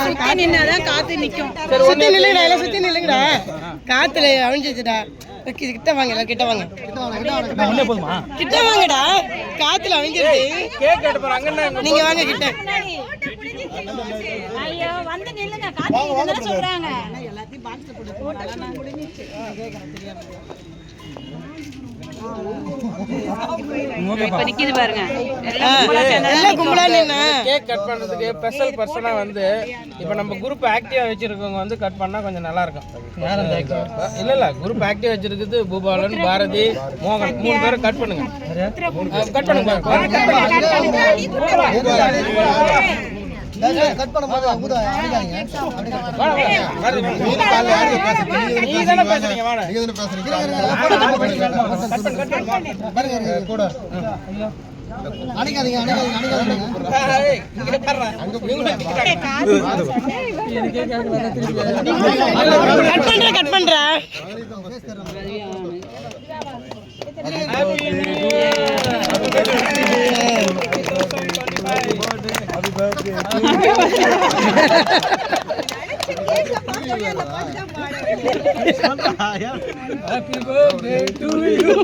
சுத்தி நின்னாதான் காத்து நிக்கும். சுத்தி நில்லுங்கடா, எல்லாம் சுத்தி நில்லுங்கடா. காத்துல அவிஞ்சிச்சுடா. கிட்ட வாங்க, எல்லாம் கிட்ட வாங்க. கிட்ட வாங்கடா, காத்துல அவிஞ்சிருச்சு. நீங்க வாங்க கிட்ட. ஐயோ வந்து நில்லுங்க, காத்து இதெல்லாம் சொல்றாங்க. இப்ப நிக்குது பாருங்க, எல்லாம் கும்பலா நின்னா கேக் கட் பண்றதுக்கு ஸ்பெஷல் பர்சனா வந்து இப்ப நம்ம குரூப் ஆக்டிவா வச்சிருக்கவங்க வந்து கட் பண்ணா கொஞ்சம் நல்லா இருக்கும். இல்ல குரூப் ஆக்டிவா வச்சிருக்குது பூபாலன், பாரதி, மோகன் 3 பேரும் கட் பண்ணுங்க. கட் பண்ணுங்க. கட் பண்ணும்போது கட் பண்ற Happy birthday to you.